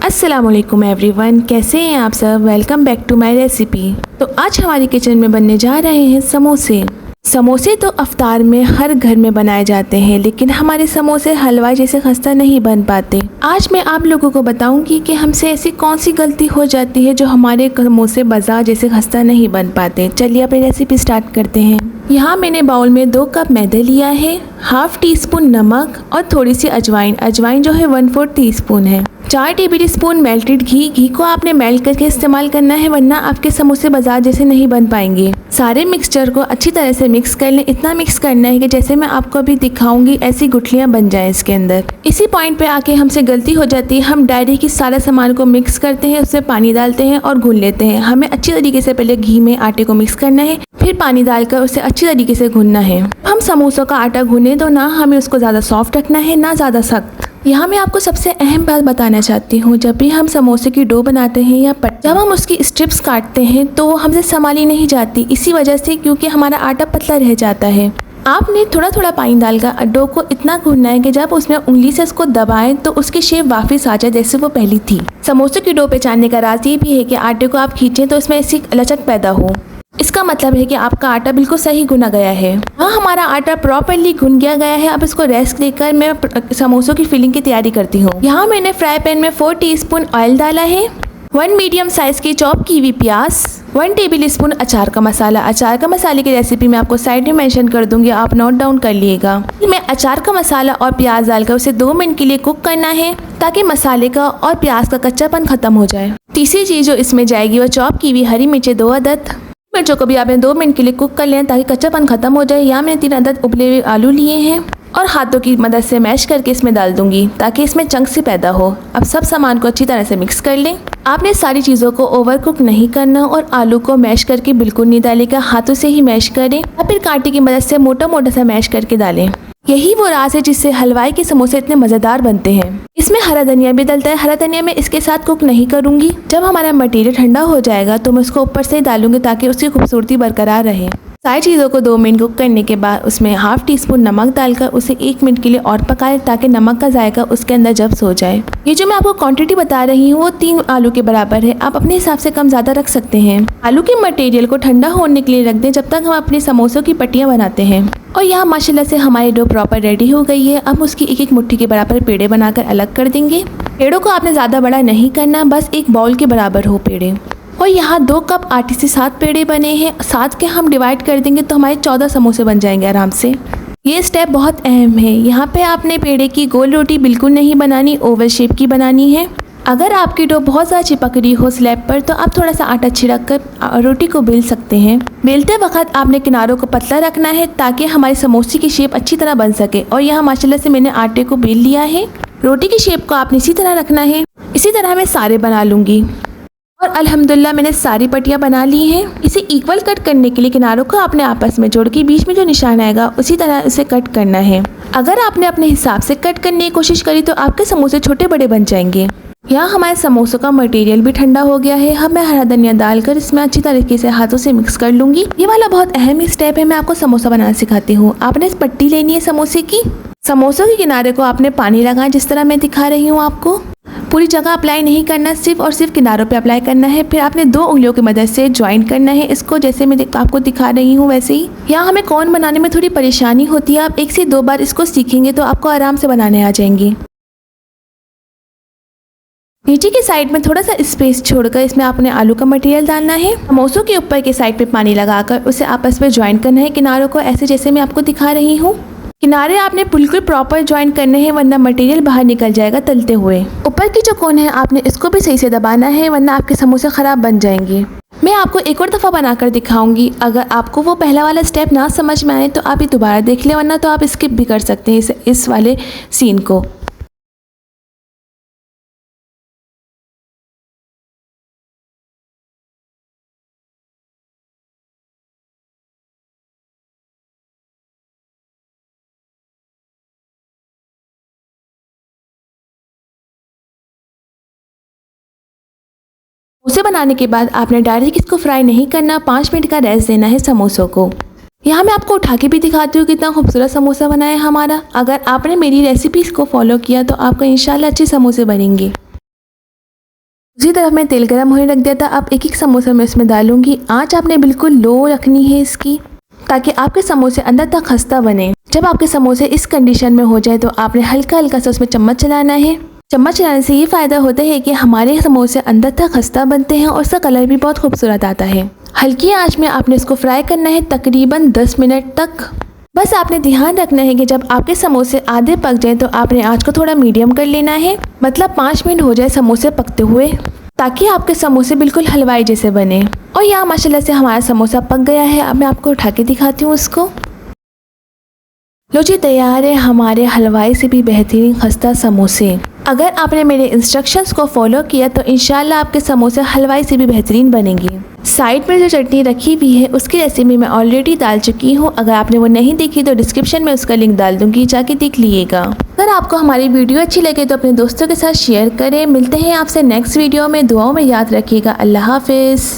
अस्सलामुअलैकुम एवरीवन, कैसे हैं आप सब। Welcome back to my recipe. तो आज हमारी किचन में बनने जा रहे हैं समोसे। समोसे तो अफ्तार में हर घर में बनाए जाते हैं, लेकिन हमारे समोसे हलवा जैसे खस्ता नहीं बन पाते। आज मैं आप लोगों को बताऊंगी कि हमसे ऐसी कौन सी गलती हो जाती है जो हमारे समोसे बाजार जैसे खस्ता नहीं बन पाते। चलिए अपनी रेसिपी स्टार्ट करते हैं। यहाँ मैंने बाउल में 2 कप मैदा लिया है, हाफ टी स्पून नमक और थोड़ी सी अजवाइन जो है 1/4 टीस्पून है। 4 टेबल स्पून मेल्टेड घी को आपने मेल्ट करके इस्तेमाल करना है, वरना आपके समोसे बाजार जैसे नहीं बन पाएंगे। सारे मिक्सचर को अच्छी तरह से मिक्स कर लें। इतना मिक्स करना है कि जैसे मैं आपको अभी दिखाऊंगी ऐसी गुठलियां बन जाए इसके अंदर। इसी पॉइंट पे आके हमसे गलती हो जाती है, हम डायरेक्ट ही सारा सामान को मिक्स करते हैं, उसमें पानी डालते हैं और गूंद लेते हैं। हमें अच्छी तरीके से पहले घी में आटे को मिक्स करना है, फिर पानी डालकर उसे अच्छी तरीके से गूंदना है। हम समोसों का आटा गूंदे तो ना हमें उसको ज़्यादा सॉफ्ट रखना है ना ज़्यादा सख्त। यहाँ मैं आपको सबसे अहम बात बताना चाहती हूँ, जब भी हम समोसे की डो बनाते हैं या जब हम उसकी स्ट्रिप्स काटते हैं तो वो हमसे संभाली नहीं जाती, इसी वजह से क्योंकि हमारा आटा पतला रह जाता है। आपने थोड़ा थोड़ा पानी डालकर डो को इतना गूंदना है कि जब उसमें उंगली से उसको दबाएं तो उसकी शेप वापस आ जाए जैसे वो पहली थी। समोसे की डो पहचानने का राज ये भी है कि आटे को आप खींचें तो इसमें ऐसी लचक पैदा हो। इसका मतलब है कि आपका आटा बिल्कुल सही गुना गया है। हाँ, हमारा आटा प्रॉपर्ली गुन गया है। अब इसको रेस्ट देकर मैं समोसों की फिलिंग की तैयारी करती हूँ। यहाँ मैंने फ्राई पैन में 4 टीस्पून ऑयल डाला है, 1 मीडियम साइज की चॉप की हुई प्याज, 1 टेबल स्पून अचार का मसाला। अचार का मसाले की रेसिपी मैं आपको साइड में मेंशन कर दूंगी, आप नोट डाउन कर लिएगा। मैं अचार का मसाला और प्याज डालकर उसे 2 मिनट के लिए कुक करना है ताकि मसाले का और प्याज का कच्चापन खत्म हो जाए। तीसरी चीज जो इसमें जाएगी वो चॉप की हुई हरी मिर्चें 2 अदद। मिर्चों को भी आपने 2 मिनट के लिए कुक कर लें ताकि कच्चापन खत्म हो जाए। यहाँ मैंने 3 अदद उबले हुए आलू लिए हैं और हाथों की मदद से मैश करके इसमें डाल दूंगी ताकि इसमें चंक से पैदा हो। अब सब सामान को अच्छी तरह से मिक्स कर लें। आपने सारी चीज़ों को ओवर कुक नहीं करना और आलू को मैश करके बिल्कुल नहीं डालेगा, हाथों से ही मैश करें या फिर कांटे की मदद से मोटा मोटा सा मैश करके डालें। यही वो राज है जिससे हलवाई के समोसे इतने मज़ेदार बनते हैं। इसमें हरा धनिया भी डलता है। हरा धनिया मैं इसके साथ कुक नहीं करूंगी। जब हमारा मटेरियल ठंडा हो जाएगा तो मैं उसको ऊपर से डालूंगी ताकि उसकी खूबसूरती बरकरार रहे। सारी चीज़ों को 2 मिनट कुक करने के बाद उसमें हाफ टी स्पून नमक डालकर उसे 1 मिनट के लिए और पकाएं ताकि नमक का जायका उसके अंदर जब्स हो जाए। ये जो मैं आपको क्वांटिटी बता रही हूँ वो 3 आलू के बराबर है। आप अपने हिसाब से कम ज़्यादा रख सकते हैं। आलू के मटेरियल को ठंडा होने के लिए रख दें जब तक हम अपने समोसों की पट्टियाँ बनाते हैं। और यहाँ माशाल्लाह से हमारी डो प्रॉपर रेडी हो गई है। अब उसकी एक एक मुट्ठी के बराबर पेड़े बनाकर अलग कर देंगे। पेड़ों को आपने ज़्यादा बड़ा नहीं करना, बस एक बाउल के बराबर हो पेड़े। और यहाँ 2 कप आटे से 7 पेड़े बने हैं। 7 के हम डिवाइड कर देंगे तो हमारे 14 समोसे बन जाएंगे आराम से। ये स्टेप बहुत अहम है। यहाँ पे आपने पेड़े की गोल रोटी बिल्कुल नहीं बनानी, ओवल शेप की बनानी है। अगर आपकी डो बहुत ज़्यादा चिपक रही हो स्लैब पर तो आप थोड़ा सा आटा छिड़क कर रोटी को बेल सकते हैं। बेलते वक्त आपने किनारों को पतला रखना है ताकि हमारे समोसे की शेप अच्छी तरह बन सके। और यहाँ माशाल्लाह से मैंने आटे को बेल लिया है। रोटी की शेप को आपने इसी तरह रखना है। इसी तरह मैं सारे बना लूँगी। और अल्हम्दुलिल्लाह मैंने सारी पट्टियाँ बना ली हैं। इसे इक्वल कट करने के लिए किनारों को आपने आपस में जोड़ के बीच में जो निशान आएगा उसी तरह इसे कट करना है। अगर आपने अपने हिसाब से कट करने की कोशिश करी तो आपके समोसे छोटे बड़े बन जाएंगे। यहाँ हमारे समोसों का मटेरियल भी ठंडा हो गया है। अब मैं हरा धनिया डालकर इसमें अच्छी तरीके से हाथों से मिक्स कर लूँगी। ये वाला बहुत अहम स्टेप है। मैं आपको समोसा बनाना सिखाती हूँ। आपने इस पट्टी लेनी है समोसे की। समोसों के किनारे को आपने पानी लगाएं जिस तरह मैं दिखा रही हूँ आपको। पूरी जगह अप्लाई नहीं करना, सिर्फ और सिर्फ किनारों पे अप्लाई करना है। फिर आपने 2 उंगलियों की मदद से ज्वाइन करना है इसको, जैसे मैं आपको दिखा रही हूँ वैसे ही। यहाँ हमें कोन बनाने में थोड़ी परेशानी होती है। आप 1 से 2 बार इसको सीखेंगे तो आपको आराम से बनाने आ जाएंगी। नीचे की साइड में थोड़ा सा स्पेस छोड़कर इसमें आपने आलू का मटेरियल डालना है। समोसों के ऊपर के साइड पे पानी लगाकर उसे आपस में ज्वाइन करना है किनारों को, ऐसे जैसे मैं आपको दिखा रही हूँ। किनारे आपने बिल्कुल प्रॉपर ज्वाइन करने हैं वरना मटेरियल बाहर निकल जाएगा तलते हुए। ऊपर की जो कोन है आपने इसको भी सही से दबाना है वरना आपके समोसे खराब बन जाएंगे। मैं आपको एक और दफ़ा बनाकर दिखाऊंगी। अगर आपको वो पहला वाला स्टेप ना समझ में आए तो आप ये दोबारा देख लें, वरना तो आप स्किप भी कर सकते हैं इस वाले सीन को। समोसे बनाने के बाद आपने डायरेक्ट इसको फ्राई नहीं करना, 5 मिनट का रेस्ट देना है समोसों को। यहाँ मैं आपको उठा के भी दिखाती हूँ कितना खूबसूरत समोसा बना है हमारा। अगर आपने मेरी रेसिपीज़ को फॉलो किया तो आपको इंशाल्लाह अच्छे समोसे बनेंगे। दूसरी तरफ मैं तेल गरम होने रख दिया था। अब एक एक समोसा मैं इसमें डालूंगी। आँच आपने बिल्कुल लो रखनी है इसकी, ताकि आपके समोसे अंदर तक खस्ता बने। जब आपके समोसे इस कंडीशन में हो जाए तो आपने हल्का हल्का सा उसमें चम्मच चलाना है। चम्मच चलाने से ये फ़ायदा होता है कि हमारे समोसे अंदर तक खस्ता बनते हैं और उसका कलर भी बहुत खूबसूरत आता है। हल्की आंच में आपने इसको फ्राई करना है तकरीबन 10 मिनट तक। बस आपने ध्यान रखना है कि जब आपके समोसे आधे पक जाए तो आपने आंच को थोड़ा मीडियम कर लेना है, मतलब 5 मिनट हो जाए समोसे पकते हुए, ताकि आपके समोसे बिल्कुल हलवाई जैसे बने। और यहाँ माशाल्लाह से हमारा समोसा पक गया है। अब मैं आपको उठा के दिखाती हूँ उसको। लो जी, तैयार है हमारे हलवाई से भी बेहतरीन खस्ता समोसे। अगर आपने मेरे इंस्ट्रक्शंस को फॉलो किया तो इंशाल्लाह आपके समोसे हलवाई से भी बेहतरीन बनेंगे। साइड पर जो चटनी रखी हुई है उसकी रेसिपी मैं ऑलरेडी डाल चुकी हूँ। अगर आपने वो नहीं देखी तो डिस्क्रिप्शन में उसका लिंक डाल दूंगी, जाके देख लीजिएगा। अगर आपको हमारी वीडियो अच्छी लगे तो अपने दोस्तों के साथ शेयर करें। मिलते हैं आपसे नेक्स्ट वीडियो में। दुआओं में याद रखिएगा। अल्लाह हाफिज़।